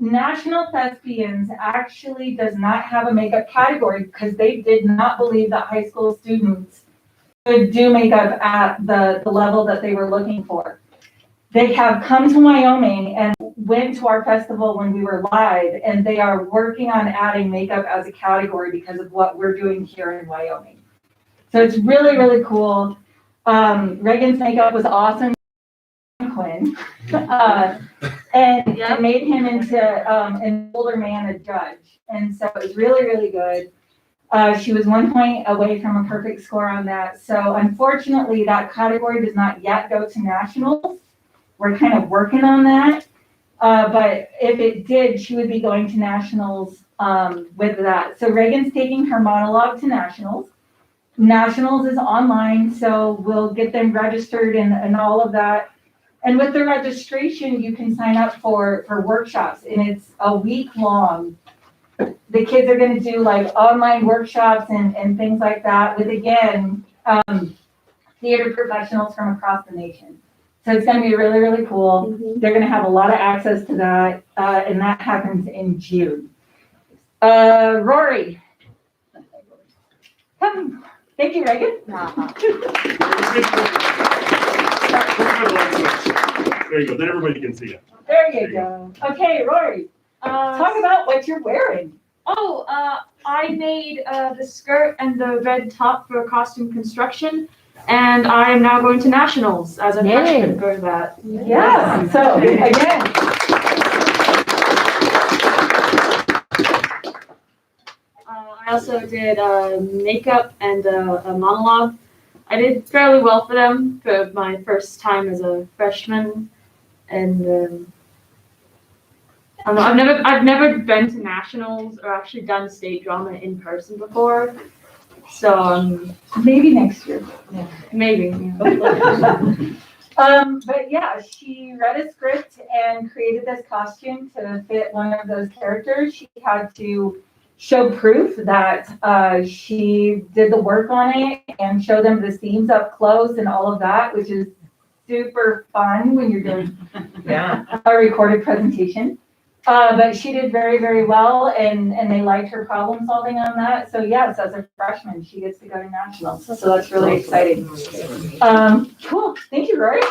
National Thespians actually does not have a makeup category because they did not believe that high school students could do makeup at the level that they were looking for. They have come to Wyoming and went to our festival when we were live, and they are working on adding makeup as a category because of what we're doing here in Wyoming. So it's really, really cool. Reagan's makeup was awesome. Quinn. And it made him into an older man, a judge. And so it was really, really good. She was 1 point away from a perfect score on that. So unfortunately, that category does not yet go to nationals. We're kind of working on that. But if it did, she would be going to nationals with that. So Reagan's taking her monologue to nationals. Nationals is online, so we'll get them registered and all of that. And with the registration, you can sign up for workshops, and it's a week long. The kids are going to do like online workshops and things like that with, again, theater professionals from across the nation. So it's going to be really, really cool. Mm-hmm. They're going to have a lot of access to that, and that happens in June. Rory. Come. Thank you, Reagan. There you go. Then everybody can see it. There you go. Okay, Rory. Talk about what you're wearing. I made the skirt and the red top for costume construction, and I am now going to nationals as a freshman for that. Yeah. So again. I also did makeup and a monologue. I did fairly well for them for my first time as a freshman, and I don't know, I've never been to nationals or actually done state drama in person before, so maybe next year. Yeah. Maybe. Yeah. But yeah, she read a script and created this costume to fit one of those characters. She had to show proof that she did the work on it and show them the seams up close and all of that, which is super fun when you're doing a recorded presentation. But she did very, very well, and they liked her problem solving on that. So yes, as a freshman, she gets to go to nationals. So that's really exciting. Cool. Thank you, Rory.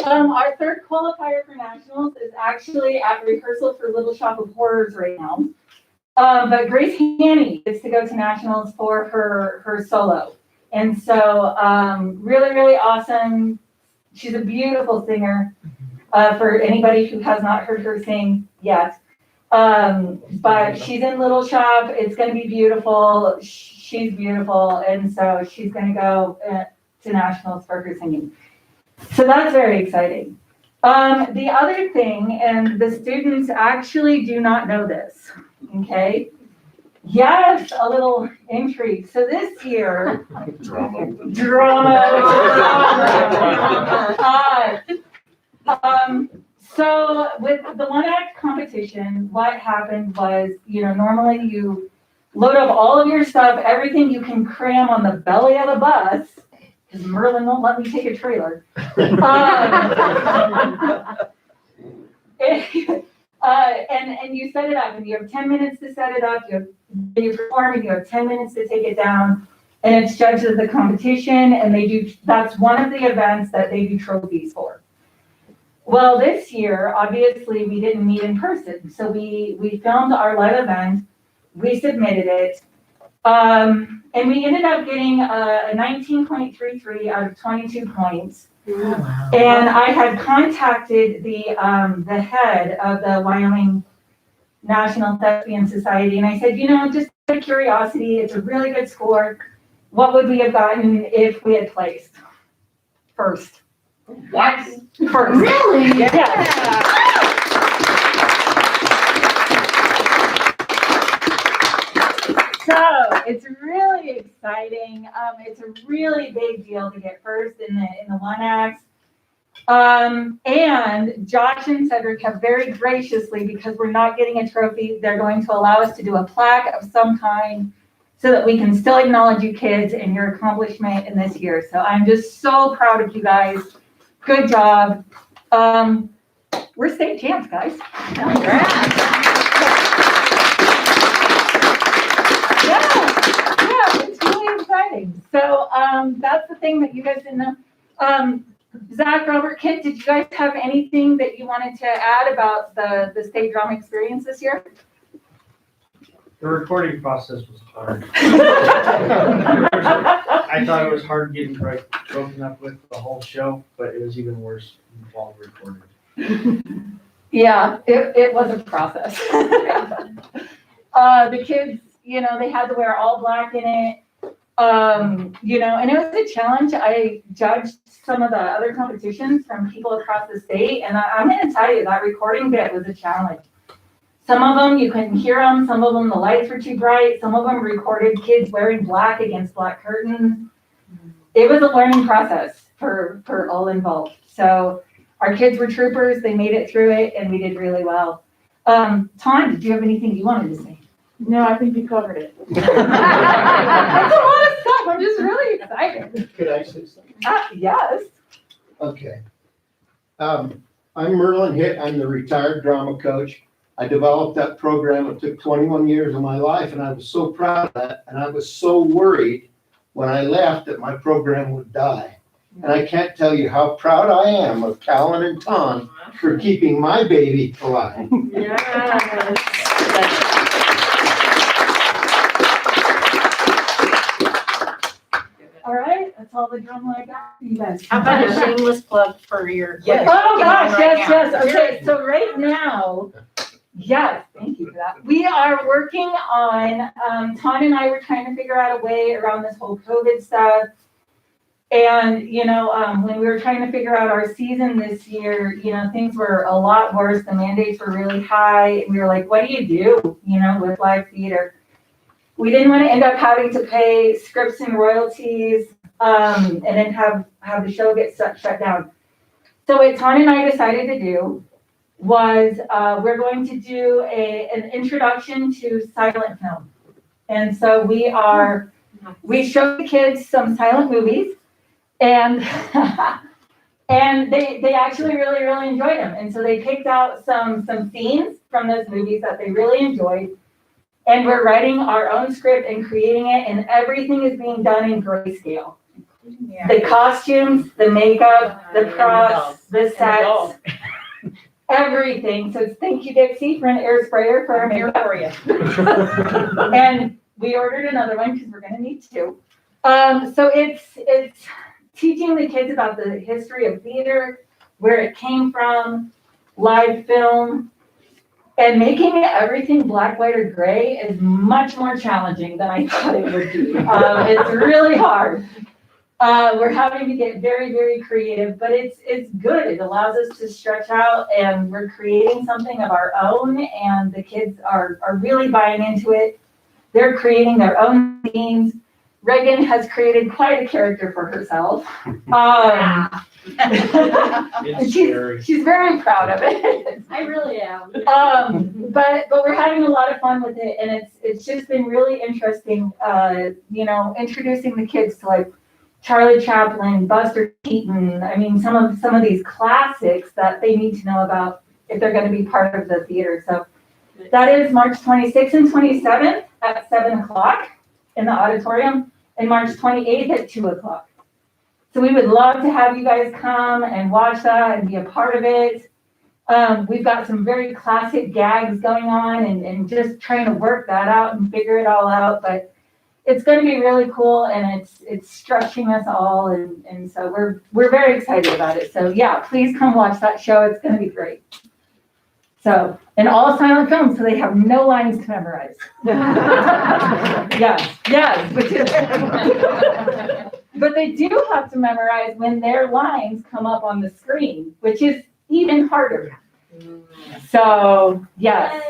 Our third qualifier for nationals is actually at rehearsal for Little Shop of Horrors right now. But Grace Haney gets to go to nationals for her solo. And so really, really awesome. She's a beautiful singer for anybody who has not heard her sing yet. But she's in Little Shop. It's going to be beautiful. She's beautiful. And so she's going to go to nationals for her singing. So that's very exciting. The other thing, and the students actually do not know this, okay? Yes, a little intrigue. So this year, drama. So with the one act competition, what happened was, normally you load up all of your stuff, everything you can cram on the belly of the bus, because Merlin won't let me take a trailer. And you set it up, and you have 10 minutes to set it up. You perform, and you have 10 minutes to take it down. And it's judged as a competition, and that's one of the events that they do trophies for. Well, this year, obviously, we didn't meet in person, so we filmed our live event, we submitted it, and we ended up getting a 19.33 out of 22 points. Wow. And I had contacted the head of the Wyoming National Thespian Society, and I said, just out of curiosity, it's a really good score. What would we have gotten if we had placed first? What? First. Really? Yeah. So it's really exciting. It's a really big deal to get first in the one act. And Josh and Cedric have very graciously, because we're not getting a trophy, they're going to allow us to do a plaque of some kind so that we can still acknowledge you kids and your accomplishment in this year. So I'm just so proud of you guys. Good job. We're state champs, guys. Yeah, it's really exciting. So, that's the thing that you guys didn't know. Zach, Robert, Kit, did you guys have anything that you wanted to add about the state drama experience this year? The recording process was hard. I thought it was hard getting broken up with the whole show, but it was even worse while recording. Yeah, it was a process. The kids, they had to wear all black in it. And it was a challenge. I judged some of the other competitions from people across the state, and I'm going to tell you that recording bit was a challenge. Some of them, you couldn't hear them. Some of them, the lights were too bright. Some of them recorded kids wearing black against black curtains. It was a learning process for all involved. So our kids were troopers. They made it through it, and we did really well. Tom, did you have anything you wanted to say? No, I think you covered it. That's a lot of stuff. I'm just really excited. Could I say something? Yes. Okay. I'm Merlin Hitt. I'm the retired drama coach. I developed that program. It took 21 years of my life, and I was so proud of that. And I was so worried when I left that my program would die. And I can't tell you how proud I am of Callan and Tom for keeping my baby alive. Yes. All right. That's all the drama I got for you guys. How about a shameless plug for your? Yes. Oh gosh, Right yes, now. yes. Okay, so right now, yes, thank you for that. We are working on, Ton and I were trying to figure out a way around this whole COVID stuff. And, when we were trying to figure out our season this year, things were a lot worse. The mandates were really high. We were like, what do you do, with live theater? We didn't want to end up having to pay scripts and royalties, and then have the show get shut down. So what Ton and I decided to do was we're going to do an introduction to silent film. And so we show the kids some silent movies, and and they actually really, really enjoyed them. And so they picked out some scenes from those movies that they really enjoyed. And we're writing our own script and creating it, and everything is being done in grayscale. Yeah. The costumes, the makeup, the props, the sets, everything. So thank you, Dixie, for an air sprayer for our I'm here makeup. for you. And we ordered another one because we're going to need two. So it's teaching the kids about the history of theater, where it came from, live film, and making everything black, white, or gray is much more challenging than I thought it would be. It's really hard. We're having to get very, very creative, but it's good. It allows us to stretch out, and we're creating something of our own, and the kids are really buying into it. They're creating their own themes. Reagan has created quite a character for herself. It's scary. She's very proud of it. I really am. But we're having a lot of fun with it, and it's just been really interesting, introducing the kids to like Charlie Chaplin, Buster Keaton. I mean, some of these classics that they need to know about if they're going to be part of the theater. So that is March 26th and 27th at 7:00 in the auditorium, and March 28th at 2:00. So we would love to have you guys come and watch that and be a part of it. We've got some very classic gags going on, and just trying to work that out and figure it all out. But it's going to be really cool, and it's stretching us all, and so we're very excited about it. So yeah, please come watch that show. It's going to be great. So, and all silent film, so they have no lines to memorize. Yes, but they do have to memorize when their lines come up on the screen, which is even harder. So, yes.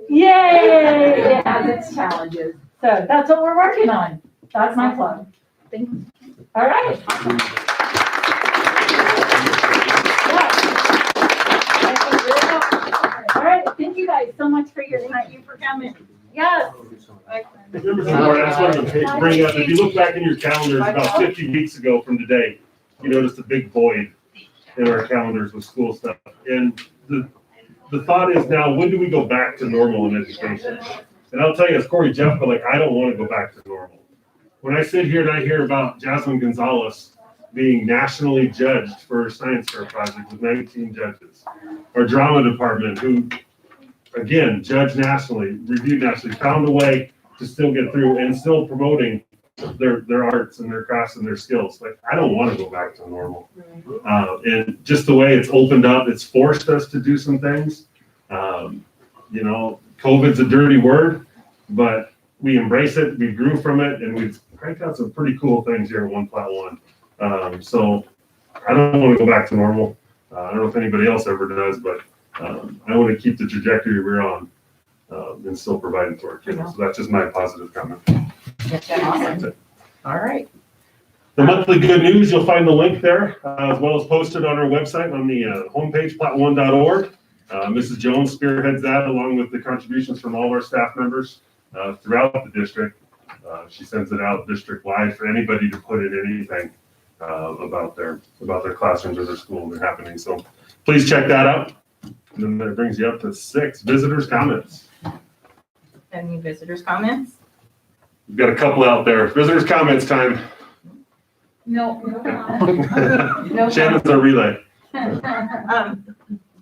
Yay! It has its challenges. So that's what we're working on. That's my plug. Thank you. All right. All right. Thank you guys so much for your time. Thank you for coming. Yes. Remember, Laura, I just wanted to bring up, if you look back in your calendars about 50 weeks ago from today, you noticed a big void in our calendars with school stuff. And the thought is now, when do we go back to normal in education? And I'll tell you, as Corey Jeff, but like, I don't want to go back to normal. When I sit here and I hear about Jasmine Gonzalez being nationally judged for her science fair project with 19 judges, our drama department, who, again, judged nationally, reviewed nationally, found a way to still get through and still promoting their arts and their crafts and their skills. Like, I don't want to go back to normal. And just the way it's opened up, it's forced us to do some things. You know, COVID's a dirty word, but we embrace it, we grew from it, and we've cranked out some pretty cool things here at One Platte One. So I don't want to go back to normal. I don't know if anybody else ever does, but I want to keep the trajectory we're on and still providing for our kids. So that's just my positive comment. That's awesome. All right. The monthly good news, you'll find the link there, as well as posted on our website on the homepage, platte1.org. Mrs. Jones spearheads that along with the contributions from all of our staff members throughout the district. She sends it out district-wide for anybody to put in anything about their classrooms or their school and their happenings. So please check that out. And then that brings you up to 6 visitors' comments. Any visitors' comments? We've got a couple out there. Visitors' comments time. No. No. Shannon's our relay.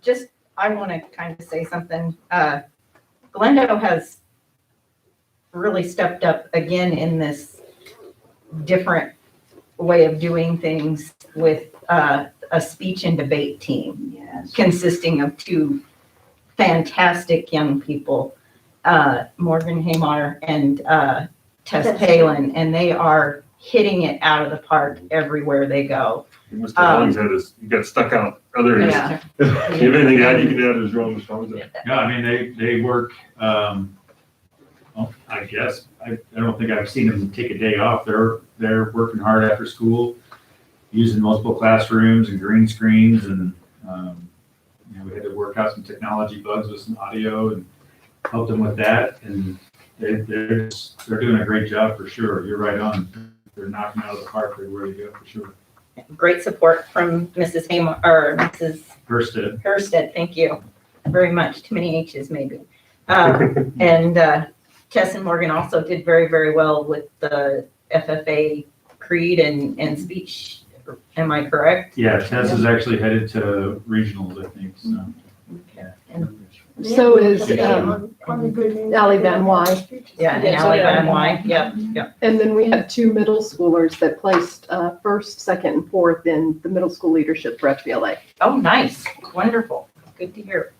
Just, I want to kind of say something. Glendo has really stepped up again in this different way of doing things with a speech and debate team. Yes. Consisting of 2 fantastic young people, Morgan Haymar and Tess Palin, and they are hitting it out of the park everywhere they go. Mr. Hollingshead is, you got stuck out other areas. Yeah. If you have anything to add, you can add as well, Mr. Hollingshead. No, I mean, they work, well, I guess, I don't think I've seen them take a day off. They're working hard after school, using multiple classrooms and green screens, and, you know, we had to work out some technology bugs with some audio and help them with that, and they're doing a great job for sure. You're right on. They're knocking out of the park everywhere you go for sure. Great support from Mrs. Haymar, or Mrs. Hursted. Hursted, thank you very much. Too many H's maybe. And Tess and Morgan also did very, very well with the FFA creed and speech. Am I correct? Yeah, Tess is actually headed to regionals, I think, so. Okay. And So is Ally Van Wy. yeah, and Ally Van Wy. Yep. And then we had 2 middle schoolers that placed first, second, and fourth in the middle school leadership for FBLA. Oh, nice. Wonderful. Good to hear.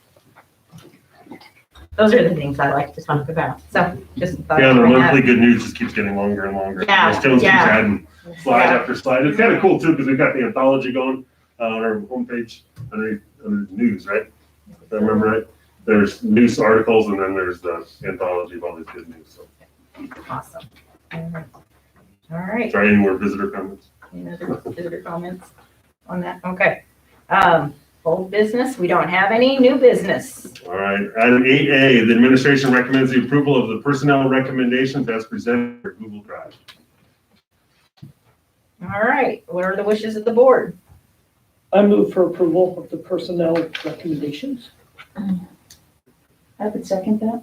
Those are the things I like to talk about. So just thought Yeah, I'd the bring monthly that. good news just keeps getting longer and longer. Yeah, Ms. Jones keeps yeah. adding slide after slide. It's kind of cool too, because we've got the anthology going on our homepage under news, right? If I remember right. There's news articles and then there's the anthology of all these good news. So Awesome. All right. sorry, any more visitor comments? Any other visitor comments on that? Okay. Old business, we don't have any. New business. All right, item 8A, the administration recommends the approval of the personnel recommendations as presented for Google Drive. All right, what are the wishes of the board? I move for approval of the personnel recommendations. I would second that.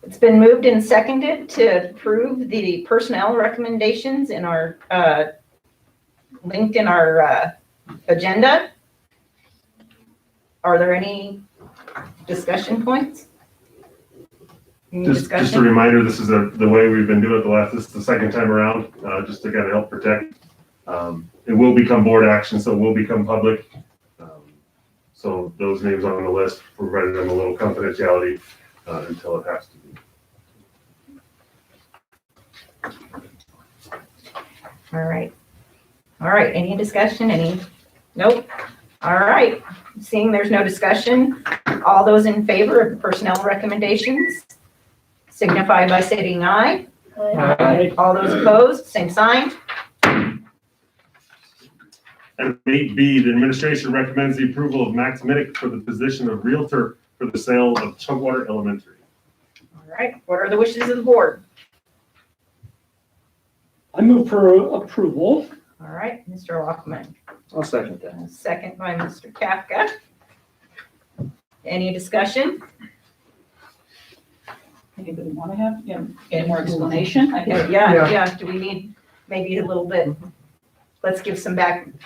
It's been moved and seconded to approve the personnel recommendations in our, linked in our agenda. Are there any discussion points? Any Just a discussion? reminder, this is the way we've been doing it this is the second time around, just to kind of help protect. It will become board action, so it will become public. So those names on the list, provided them a little confidentiality until it has to be. All right. All right, any discussion, Nope. All right, seeing there's no discussion, all those in favor of the personnel recommendations signify by stating aye. Aye. All those opposed, same sign. Item 8B, the administration recommends the approval of Max Minnick for the position of Realtor for the sale of Chugwater Elementary. All right, what are the wishes of the board? I move for approval. All right, Mr. Lockman. I'll second that. Second by Mr. Kafka. Any discussion? Anybody want to have, any more explanation? I guess. Yeah, do we need maybe a little bit, let's give some background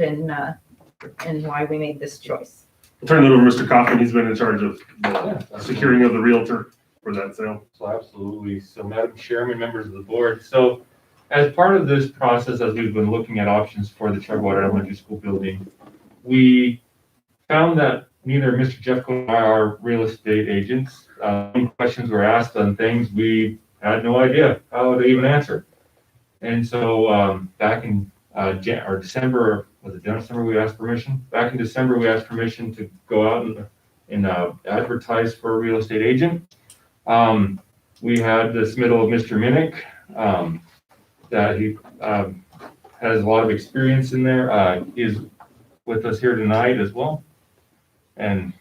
and why we made this choice. I'll turn it over to Mr. Kaufman. He's been in charge of the securing of the realtor for that sale. So absolutely. So Madam Chairman, members of the board. So as part of this process, as we've been looking at options for the Chugwater Elementary School building, we found that neither Mr. Jeffco nor I are real estate agents. Questions were asked on things we had no idea how to even answer. And so back in December, was it December we asked permission? Back in December, we asked permission to go out and advertise for a real estate agent. We had the submittal of Mr. Minnick, that he has a lot of experience in there. He is with us here tonight as well. And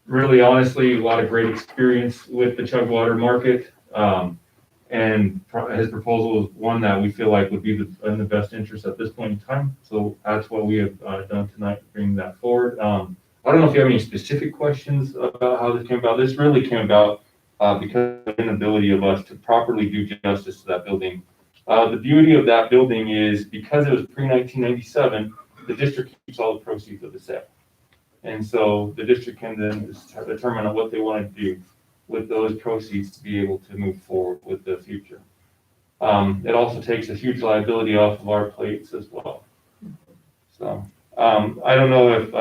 really honestly, a lot of great experience with the Chugwater market. And his proposal is one that we feel like would be in the best interest at this point in time. So that's what we have done tonight, bringing that forward. I don't know if you have any specific questions about how this came about. This really came about because of the inability of us to properly do justice to that building. The beauty of that building is because it was pre-1997, the district keeps all the proceeds of the sale. And so the district can then determine what they want to do with those proceeds to be able to move forward with the future. It also takes a huge liability off of our plates as well. So I don't know if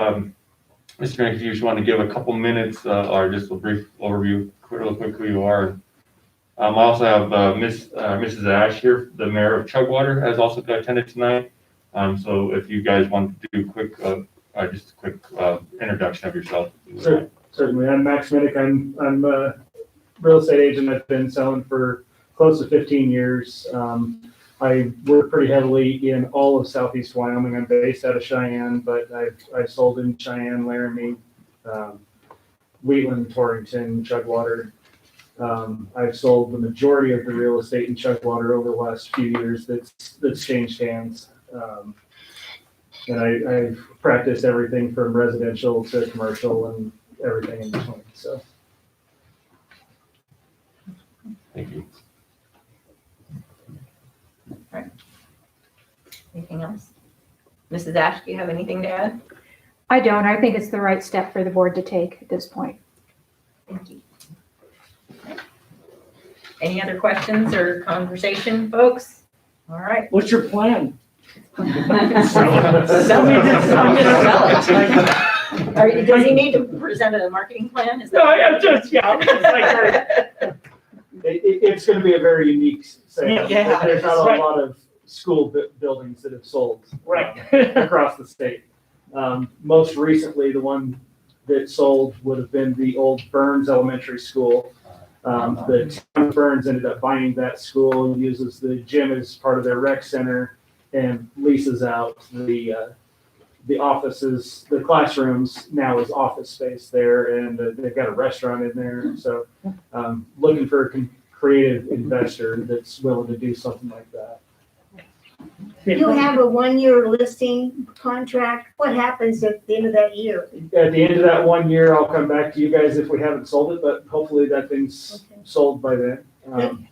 Mr. Minnick, if you just want to give a couple minutes or just a brief overview, real quickly who you are. I also have Mrs. Ash here, the mayor of Chugwater, has also attended tonight. So if you guys want to do just a quick introduction of yourself. Certainly. I'm Max Minnick. I'm a real estate agent. I've been selling for close to 15 years. I work pretty heavily in all of Southeast Wyoming. I'm based out of Cheyenne, but I've sold in Cheyenne, Laramie, Wheatland, Torrington, Chugwater. I've sold the majority of the real estate in Chugwater over the last few years that's changed hands. And I've practiced everything from residential to commercial and everything in between. So, Thank you. All right. Anything else? Mrs. Ash, do you have anything to add? I don't. I think it's the right step for the board to take at this point. Thank you. Okay. Any other questions or conversation, folks? All right. What's your plan? Sell it. Does he need to present a marketing plan? Is that? No, I'm just, it's going to be a very unique sale. Yeah, There's not right. a lot of school buildings that have sold Right. across the state. Most recently, the one that sold would have been the old Burns Elementary School. The town of Burns ended up buying that school, uses the gym as part of their rec center, and leases out the offices, the classrooms now is office space there, and they've got a restaurant in there. So looking for a creative investor that's willing to do something like that. You have a 1-year listing contract. What happens at the end of that year? At the end of that 1 year, I'll come back to you guys if we haven't sold it, but hopefully that thing's sold by then.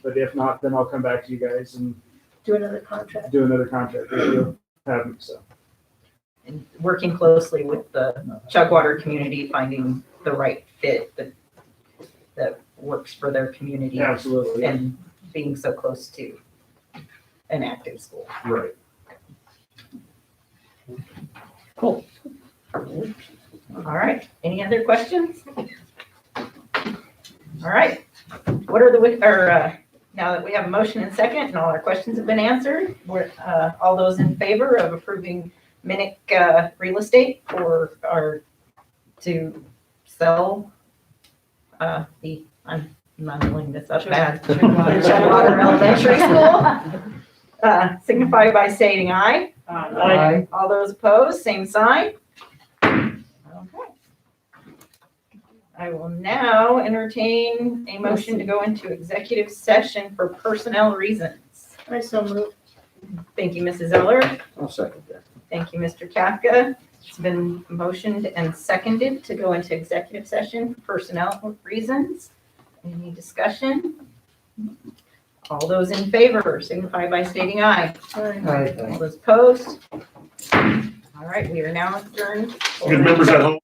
But if not, then I'll come back to you guys and Do another contract. do another contract if you haven't, so. And working closely with the Chugwater community, finding the right fit that works for their community. Absolutely. And being so close to an active school. Right. Cool. All right, any other questions? All right, what are now that we have a motion and second and all our questions have been answered, all those in favor of approving Minnick Real Estate or to sell I'm not doing this up bad. Chugwater Elementary School, signify by stating aye. Aye. All those opposed, same sign. Okay. I will now entertain a motion to go into executive session for personnel reasons. I so moved. Thank you, Mrs. Eller. I'll second that. Thank you, Mr. Kafka. It's been motioned and seconded to go into executive session for personnel reasons. Any discussion? All those in favor signify by stating aye. All those opposed? All right, we are now adjourned. Good members at home.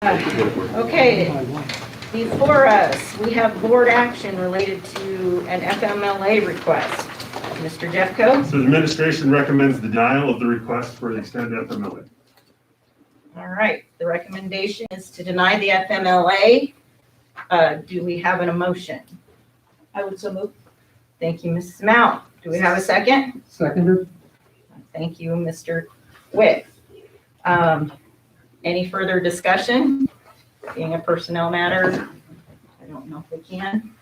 Okay, before us, we have board action related to an FMLA request. Mr. Jeffco? So the administration recommends denial of the request for the extended FMLA. All right, the recommendation is to deny the FMLA. Do we have an emotion? I would so move. Thank you, Mrs. Mount. Do we have a second? Seconded. Thank you, Mr. Witt. Any further discussion? Being a personnel matter, I don't know if we can.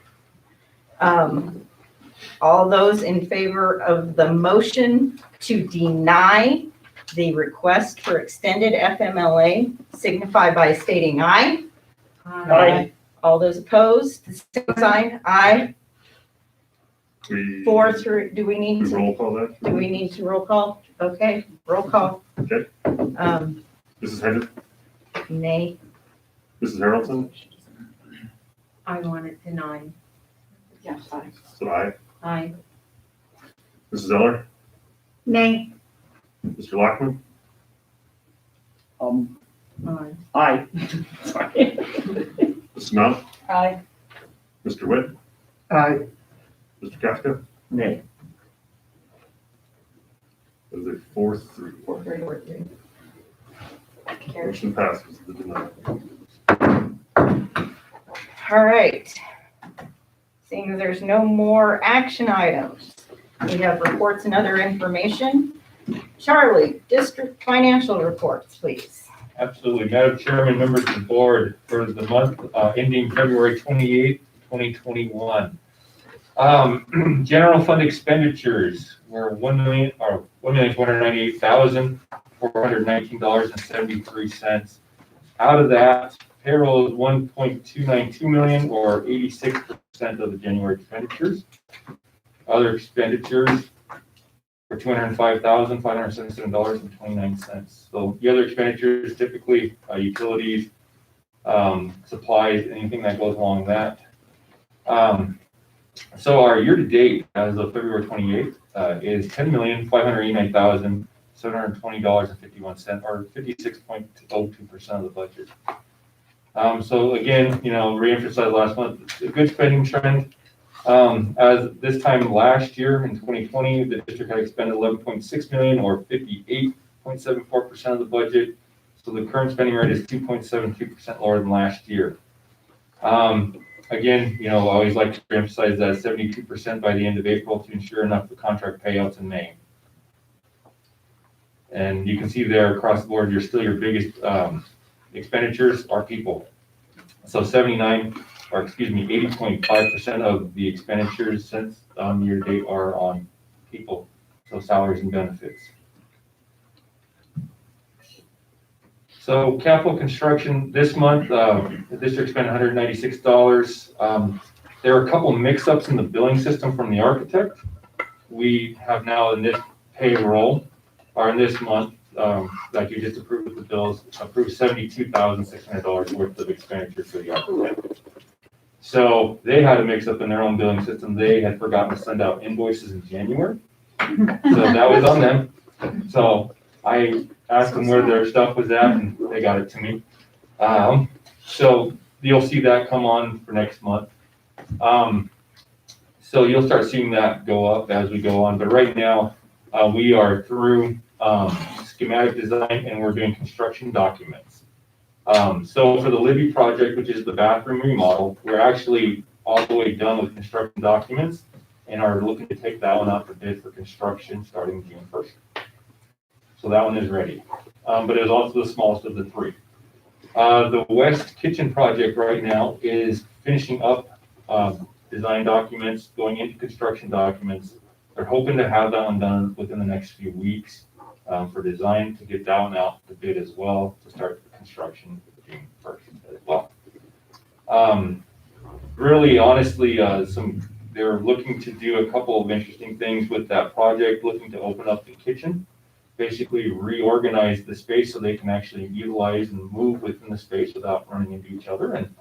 All those in favor of the motion to deny the request for extended FMLA signify by stating aye. Aye. All those opposed, the same sign, aye. We 4 through, do we need to, roll call that. do we need to roll call? Okay, roll call. Okay. Mrs. Hendrick, Nay. Mrs. Harrelson, I want it denied. Yeah, aye. so aye. Aye. Mrs. Eller, Nay. Mr. Lockman, Aye. Aye. Sorry. Mrs. Mount, Aye. Mr. Witt, Aye. Mr. Kafka. Nay. That is a 4-3. 4-3. Motion passes the denial. All right. Seeing as there's no more action items, we have reports and other information. Charlie, district financial reports, please. Absolutely. Madam Chairman, members of the board, for the month ending February 28th, 2021. General fund expenditures were $1,298,419.73. Out of that, payroll is $1.292 million, or 86% of the January expenditures. Other expenditures for $205,577.29. So the other expenditures, typically utilities, supplies, anything that goes along that. So our year-to-date, as of February 28th, is $10,589,720.51, or 56.02% of the budget. So again, reemphasize last month, a good spending trend. As this time last year in 2020, the district had expended $11.6 million, or 58.74% of the budget. So the current spending rate is 2.72% lower than last year. Again, I always like to emphasize that 72% by the end of April to ensure enough for contract payouts in May. And you can see there across the board, your biggest expenditures are people. So 80.5% of the expenditures since year to date are on people, so salaries and benefits. So capital construction this month, the district spent $196. There are a couple of mix-ups in the billing system from the architect. We have now in this payroll, or in this month, like you just approved with the bills, approved $72,600 worth of expenditure for the architect. So they had a mix-up in their own billing system. They had forgotten to send out invoices in January. So that was on them. So I asked them where their stuff was at, and they got it to me. So you'll see that come on for next month. So you'll start seeing that go up as we go on. But right now, we are through schematic design, and we're doing construction documents. So for the Libby project, which is the bathroom remodel, we're actually all the way done with construction documents and are looking to take that one out for bid for construction starting June 1st. So that one is ready. But it is also the smallest of the three. The West Kitchen project right now is finishing up design documents, going into construction documents. They're hoping to have that one done within the next few weeks for design, to get that one out to bid as well, to start the construction June 1st as well. Really, honestly, they're looking to do a couple of interesting things with that project, looking to open up the kitchen, basically reorganize the space so they can actually utilize and move within the space without running into each other and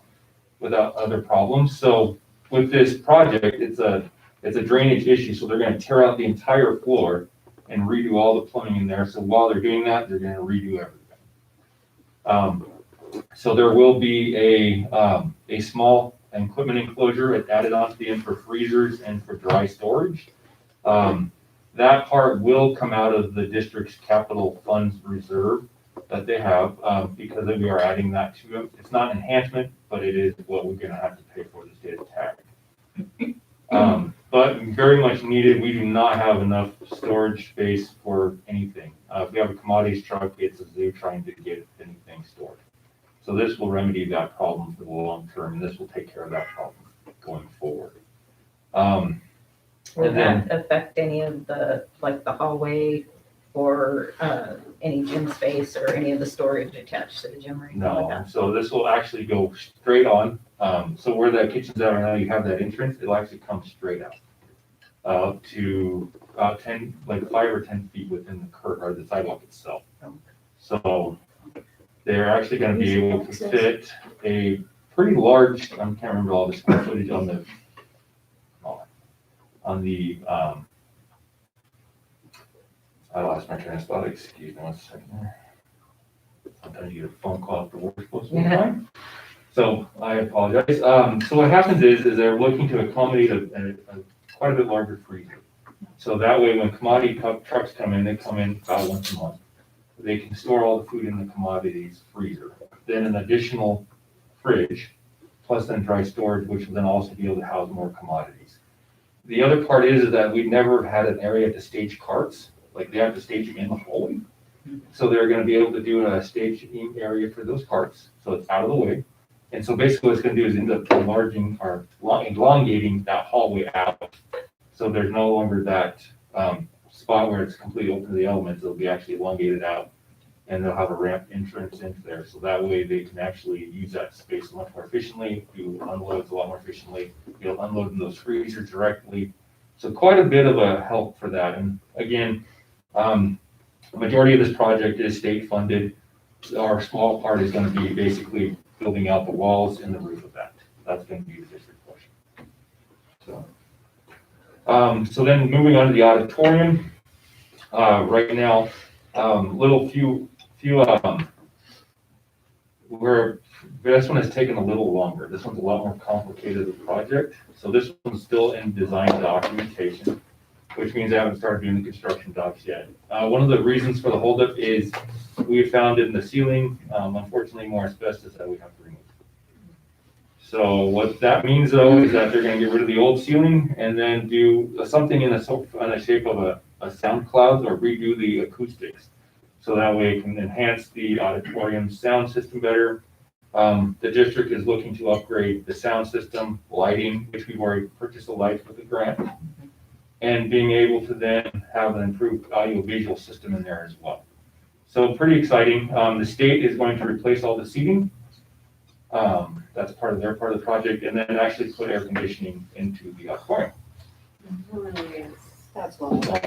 without other problems. So with this project, it's a drainage issue. So they're going to tear out the entire floor and redo all the plumbing in there. So while they're doing that, they're going to redo everything. So there will be a small equipment enclosure added onto the end for freezers and for dry storage. That part will come out of the district's capital funds reserve that they have, because we are adding that to it. It's not an enhancement, but it is what we're gonna have to pay for this data tag. But very much needed. We do not have enough storage space for anything. If we have a commodities truck, it's a zoo trying to get anything stored. So this will remedy that problem for the long term, and this will take care of that problem going forward. Will And then- that affect any of the, like the hallway or any gym space or any of the storage attached to the gym or anything like No, that? so this will actually go straight on. So where that kitchen's at right now, you have that entrance, it'll actually come straight out. To about 10, like 5 or 10 feet within the curb or the sidewalk itself. So they're actually gonna be able to fit a pretty large, I can't remember all the square footage on the, I lost my train of thought, excuse me one second there. Sometimes you get a phone call after work supposed to be fine. So I apologize. So what happens is they're looking to accommodate a quite a bit larger freezer. So that way when commodity trucks come in, they come in about once a month. They can store all the food in the commodities freezer. Then an additional fridge, plus then dry storage, which will then also be able to house more commodities. The other part is that we've never had an area to stage carts, like they have to stage them in the hallway. So they're gonna be able to do a staging area for those carts, so it's out of the way. And so basically what it's gonna do is end up enlarging or elongating that hallway out. So there's no longer that spot where it's completely open to the elements, it'll be actually elongated out. And they'll have a ramp entrance into there, so that way they can actually use that space much more efficiently, do unloads a lot more efficiently, be able to unload in those freezers directly. So quite a bit of a help for that. And again, the majority of this project is state funded. Our small part is gonna be basically building out the walls and the roof of that. That's gonna be the district portion. So then moving on to the auditorium. Right now, where this one has taken a little longer. This one's a lot more complicated of a project. So this one's still in design documentation, which means I haven't started doing the construction docs yet. One of the reasons for the holdup is we found in the ceiling, unfortunately, more asbestos that we have to remove. So what that means though is that they're gonna get rid of the old ceiling and then do something in the shape of a sound cloud or redo the acoustics. So that way it can enhance the auditorium sound system better. The district is looking to upgrade the sound system, lighting, which we've already purchased the lights with the grant, and being able to then have an improved audio-visual system in there as well. So pretty exciting. The state is going to replace all the seating. That's part of their part of the project, and then actually put air conditioning into the auditorium. That's wonderful.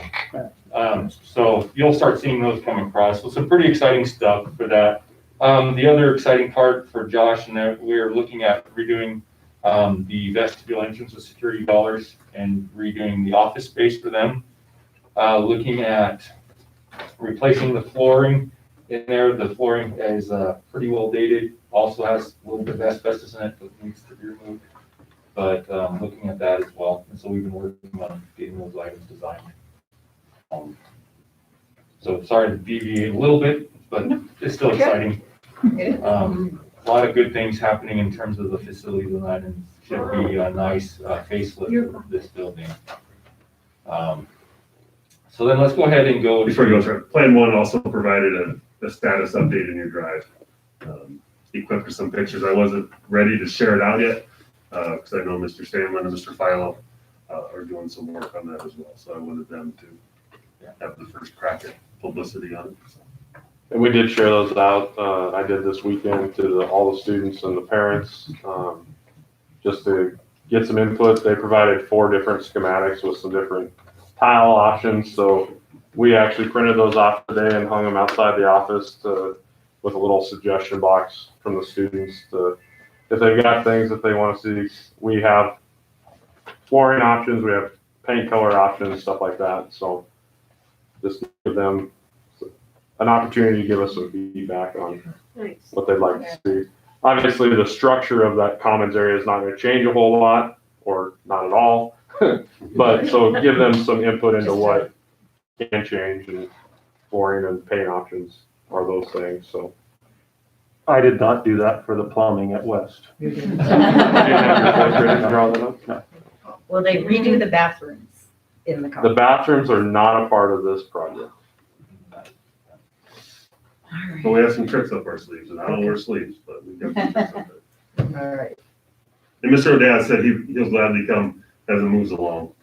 So you'll start seeing those come across. So some pretty exciting stuff for that. The other exciting part for Josh and that we're looking at redoing the vestibule entrance with security dollars and redoing the office space for them. Looking at replacing the flooring in there. The flooring is pretty well dated. Also has a little bit of asbestos in it that needs to be removed. But looking at that as well. And so we've been working on getting those items designed. So sorry to deviate a little bit, but it's still exciting. A lot of good things happening in terms of the facilities and that, and should be a nice facelift of this building. So then let's go ahead and go. Before you go through, Plan 1 also provided a status update in your drive. Equipped with some pictures. I wasn't ready to share it out yet, because I know Mr. Stanley and Mr. Philo are doing some work on that as well. So I wanted them to have the first crack at publicity on it. So. And we did share those out. I did this weekend to all the students and the parents, just to get some input. They provided 4 different schematics with some different tile options. So we actually printed those off today and hung them outside the office with a little suggestion box from the students to, if they've got things that they want to see. We have flooring options, we have paint color options, stuff like that. So just give them an opportunity to give us some feedback on Nice. what they'd like to see. Obviously, the structure of that commons area is not gonna change a whole lot, or not at all. But, so give them some input into what can change, and flooring and paint options are those things, so. I did not do that for the plumbing at West. You didn't. You didn't have your fourth graders draw that up? No. Will they redo the bathrooms in the The common? bathrooms are not a part of this project. But we have some tricks up our sleeves, and I don't wear sleeves, but we got some tricks up there. All right. And Mr. O'Dad said he'll gladly come as it moves along.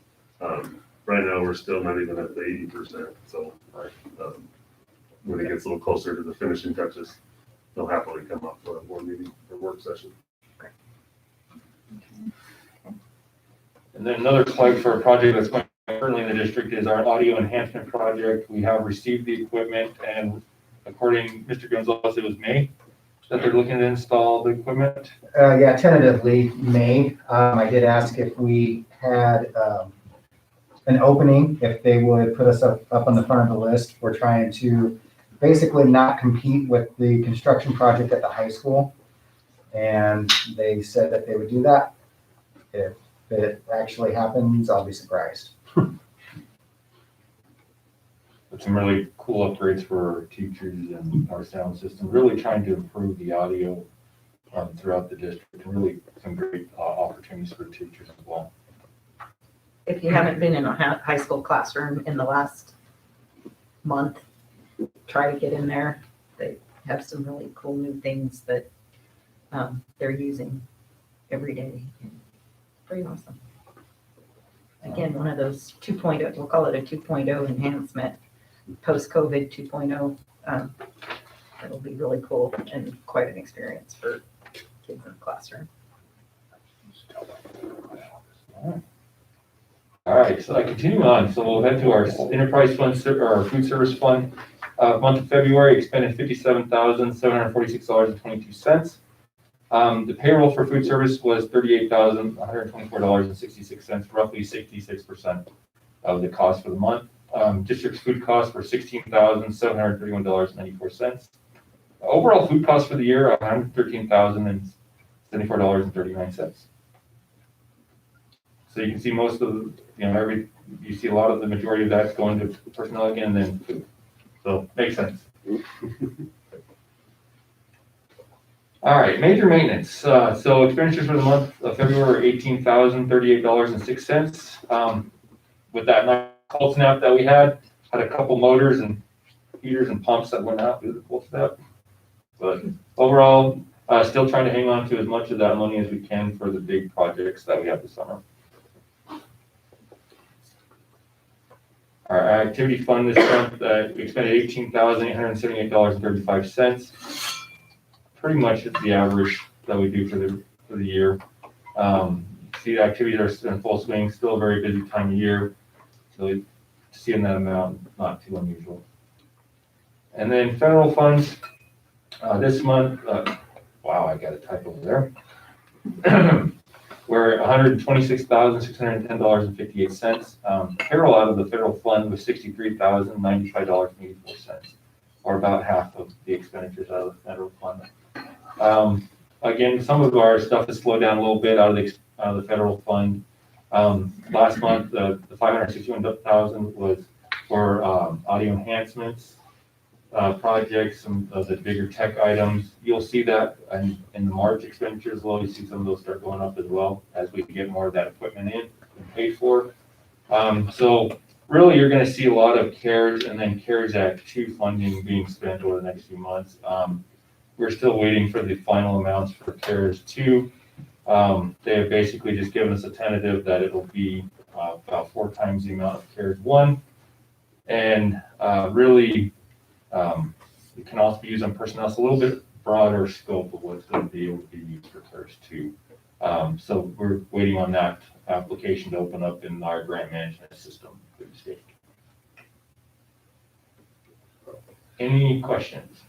Right now, we're still not even at the 80%, so, when it gets a little closer to the finishing touches, they'll happily come up for a board meeting or work session. And then another plug for a project that's going currently in the district is our audio enhancement project. We have received the equipment, and according to Mr. Gonzalez, it was May that they're looking to install the equipment. Yeah, tentatively May. I did ask if we had an opening, if they would put us up on the front of the list. We're trying to basically not compete with the construction project at the high school. And they said that they would do that. If it actually happens, I'll be surprised. With some really cool upgrades for teachers and our sound system, really trying to improve the audio throughout the district, and really some great opportunities for teachers as well. If you haven't been in a high school classroom in the last month, try to get in there. They have some really cool new things that they're using every day. Pretty awesome. Again, one of those 2.0, we'll call it a 2.0 enhancement, post-COVID 2.0. It'll be really cool and quite an experience for kids in the classroom. All right, so I continue on. So we'll head to our enterprise fund, or our food service fund. Month of February expended $57,746.22. The payroll for food service was $38,124.66, roughly 66% of the cost for the month. District's food costs were $16,731.94. Overall food costs for the year, $113,074.39. So you can see most of, you see a lot of the majority of that's going to personnel again, and then food. So makes sense. All right, major maintenance. So expenditures for the month of February are $18,038.06. With that nice cold snap that we had a couple motors and heaters and pumps that went out due to the cold snap. But overall, still trying to hang on to as much of that money as we can for the big projects that we have this summer. Our activity fund this month, we expended $18,878.35. Pretty much it's the average that we do for the year. See, the activities are still in full swing, still a very busy time of year. So seeing that amount, not too unusual. And then federal funds, this month, wow, I got a typo there. We're $126,610.58. Payroll out of the federal fund was $63,095.84, or about half of the expenditures out of the federal fund. Again, some of our stuff has slowed down a little bit out of the federal fund. Last month, the $561,000 was for audio enhancements projects, some of the bigger tech items. You'll see that in the March expenditures as well. You see some of those start going up as well as we get more of that equipment in and paid for. So really, you're going to see a lot of CARES and then CARES Act 2 funding being spent over the next few months. We're still waiting for the final amounts for CARES 2. They have basically just given us a tentative that it'll be about 4 times the amount of CARES 1. And really, it can also be used on personnel. It's a little bit broader scope of what's going to be able to be used for CARES 2. So we're waiting on that application to open up in our grant management system for the state. Any questions?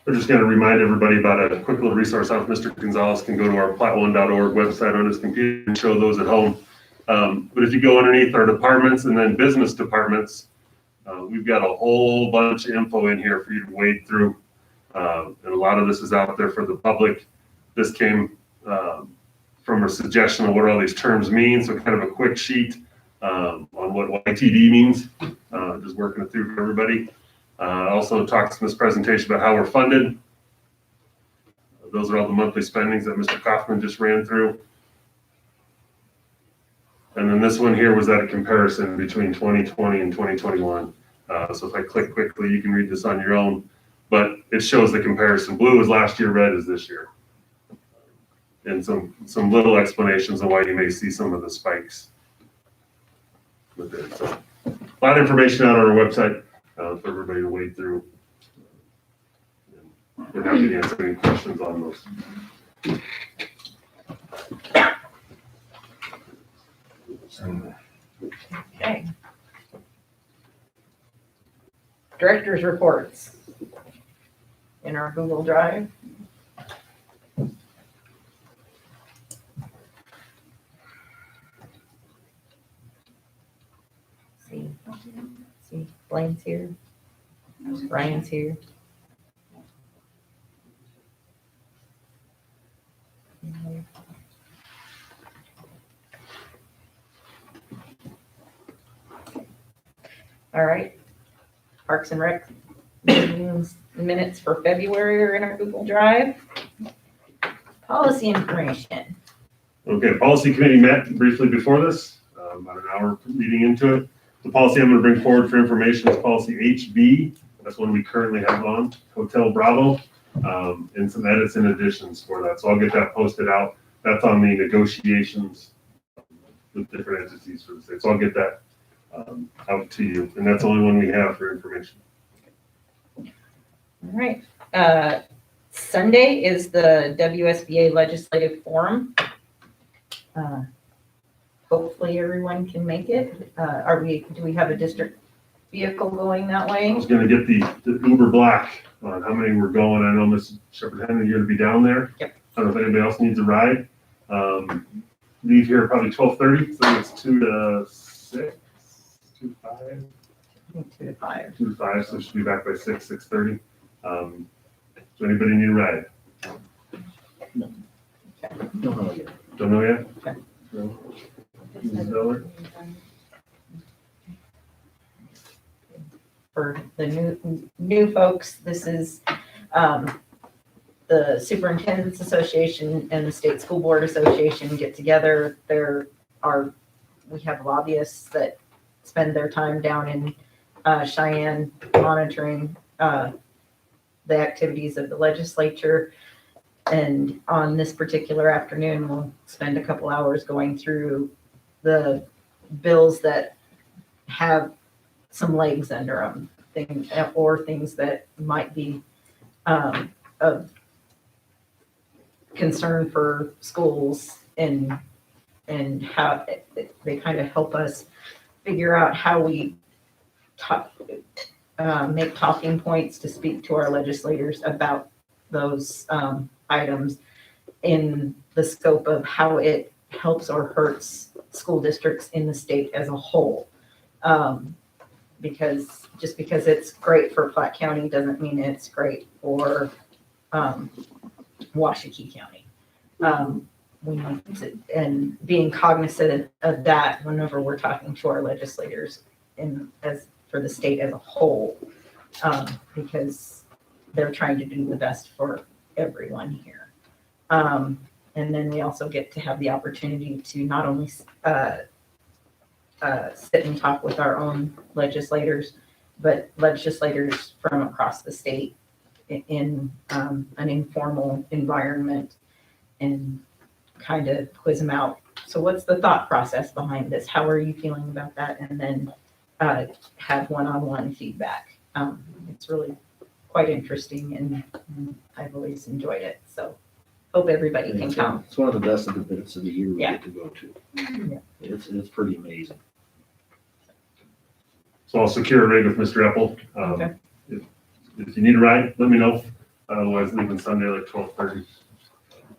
We're just going to remind everybody about a quick little resource out. Mr. Gonzalez can go to our platte1.org website on his computer and show those at home. But if you go underneath our departments and then business departments, We've got a whole bunch of info in here for you to wade through. And a lot of this is out there for the public. This came from a suggestion of what all these terms mean, so kind of a quick sheet on what YTD means, just working it through for everybody. Also talks in this presentation about how we're funded. Those are all the monthly spendings that Mr. Kaufman just ran through. And then this one here was that a comparison between 2020 and 2021. So if I click quickly, you can read this on your own, but it shows the comparison. Blue is last year, red is this year. And some little explanations on why you may see some of the spikes with it. So a lot of information out on our website for everybody to wade through. We're happy to answer any questions on those. Okay. Directors' reports in our Google Drive. See, Blaine's here. Ryan's here. All right. Parks and Rec meetings minutes for February are in our Google Drive. Policy information. Okay, policy committee met briefly before this, about an hour leading into it. The policy I'm going to bring forward for information is policy HB. That's one we currently have on, Hotel Bravo, and some edits and additions for that. So I'll get that posted out. That's on the negotiations with different entities for the state. So I'll get that out to you. And that's the only one we have for information. All right. Sunday is the WSBA Legislative Forum. Hopefully everyone can make it. Do we have a district vehicle going that I way? was going to get the Uber Black on how many were going. I know Ms. Shepherd-Henry, you're going to be down there. Yep. I don't know if anybody else needs a ride. Leave here probably 12:30, so it's 2 to 6, 2 to 5. I think 2 to 5. 2 to 5, so should be back by 6:30. Does anybody need a ride? No. Don't know yet? Okay. No. Ms. Miller? For the new folks, this is the Superintendent's Association and the State School Board Association get together. We have lobbyists that spend their time down in Cheyenne monitoring the activities of the legislature. And on this particular afternoon, we'll spend a couple hours going through the bills that have some legs under them, things that might be of concern for schools, and how they kind of help us figure out how we make talking points to speak to our legislators about those items in the scope of how it helps or hurts school districts in the state as a whole. Because just because it's great for Platte County doesn't mean it's great for Washakie County. We need to, and being cognizant of that whenever we're talking to our legislators for the state as a whole, because they're trying to do the best for everyone here. And then we also get to have the opportunity to not only sit and talk with our own legislators, but legislators from across the state in an informal environment, and kind of quiz them out. So what's the thought process behind this? How are you feeling about that? And then have one-on-one feedback. It's really quite interesting, and I've always enjoyed it. So hope everybody can come. It's one of the best events of the year we Yeah. get to go to. Yeah. It's pretty amazing. So I'll secure a rig with Mr. Epple. Okay. If you need a ride, let me know. Otherwise, leaving Sunday like 12:30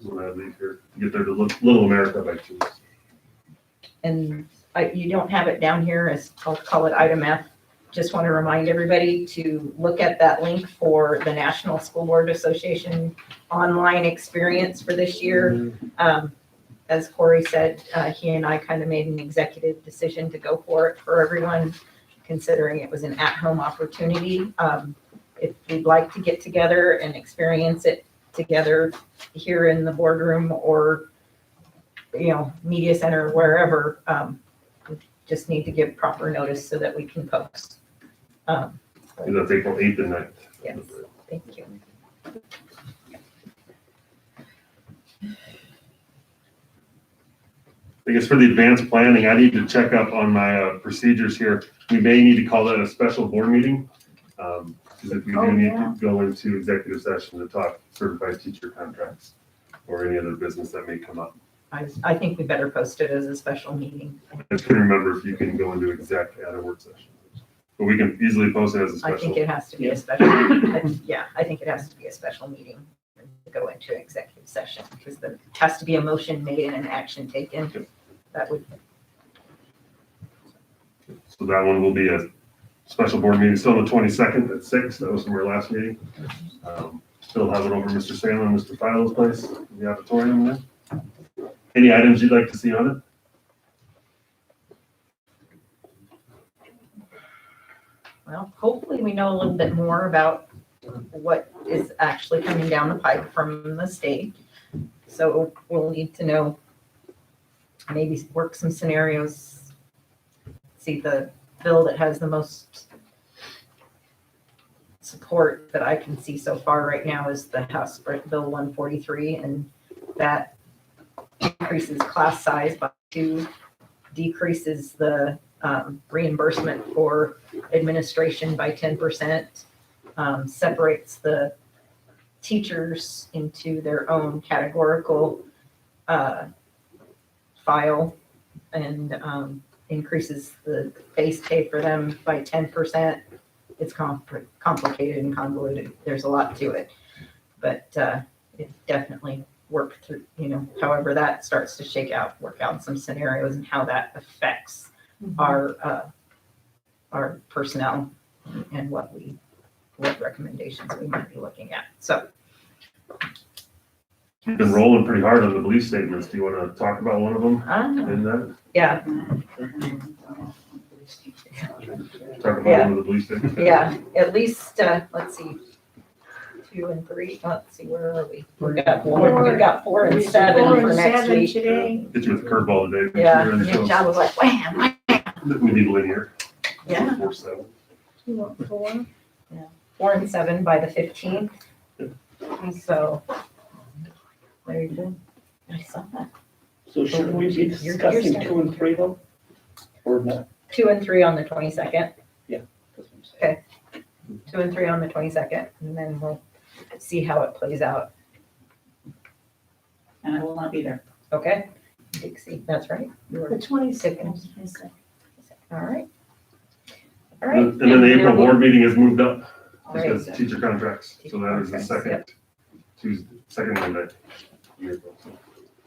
is when I leave here to get there to Little America by 2. And you don't have it down here as, I'll call it item F, just want to remind everybody to look at that link for the National School Board Association online experience for this year. As Corey said, he and I kind of made an executive decision to go for it for everyone, considering it was an at-home opportunity. If we'd like to get together and experience it together here in the boardroom or, media center, wherever, we just need to give proper notice so that we can post. That's April 8th and 9th. Yes, thank you. I guess for the advanced planning, I need to check up on my procedures here. We may need to call that a special board meeting. Because if we do need to go into executive session to talk certified teacher contracts or any other business that may come up. I think we better post it as a special meeting. I just couldn't remember if you can go into exec at a work session. But we can easily post it as a special. I think it has to be a special, yeah, I think it has to be a special meeting to go into executive session, because there has to be a motion made and an action taken. That would. So that one will be a special board meeting, still on the 22nd at 6. That was from our last meeting. Still have it over Mr. Salem and Mr. Filo's place in the auditorium there. Any items you'd like to see on it? Well, hopefully we know a little bit more about what is actually coming down the pipe from the state. So we'll need to know, maybe work some scenarios, see the bill that has the most support that I can see so far right now is the House Bill 143, and that increases class size by 2, decreases the reimbursement for administration by 10%, separates the teachers into their own categorical file, and increases the base pay for them by 10%. It's complicated and convoluted. There's a lot to it, but it definitely work through, however that starts to shake out, work out some scenarios and how that affects our personnel and what recommendations we might be looking at. So. You've been rolling pretty hard on the belief statements. Do you want to talk about one of them in that? Yeah. Talk about one of the belief statements? Yeah, at least, let's see, 2 and 3, let's see, where are we? We've got 4 and 7 for next week. Today. Hit you with a curveball today. Yeah, and I was like, wham. We need linear. Yeah. 4, 7. You want 4? Yeah, 4 and 7 by the 15th. So, there you go. I saw that. So should we be discussing 2 and 3 though? Or not? 2 and 3 on the 22nd. Yeah. Okay. 2 and 3 on the 22nd, and then we'll see how it plays out. And I will not be there. Okay? Dixie, that's right. The 22nd. All right. All right. And then the April board meeting has moved up Right. because of teacher contracts. So that is the Contracts, second Monday.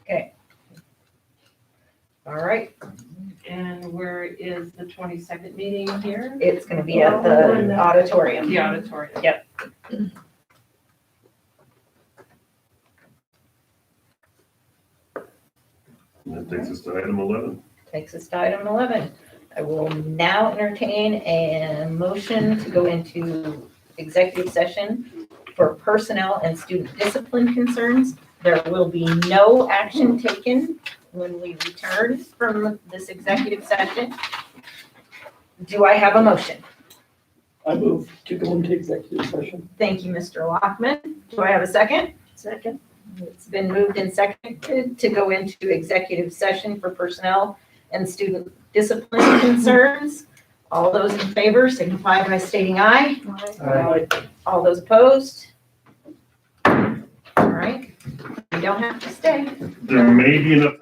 Okay. All right. And where is the 22nd meeting here? It's going to be at the auditorium. The auditorium. Yep. And that takes us to item 11. Takes us to item 11. I will now entertain a motion to go into executive session for personnel and student discipline concerns. There will be no action taken when we return from this executive session. Do I have a motion? I move to go into executive session. Thank you, Mr. Lockman. Do I have a second? Second. It's been moved and seconded to go into executive session for personnel and student discipline concerns. All those in favor signify by stating aye. Aye. All those opposed? All right, you don't have to stay. There may be enough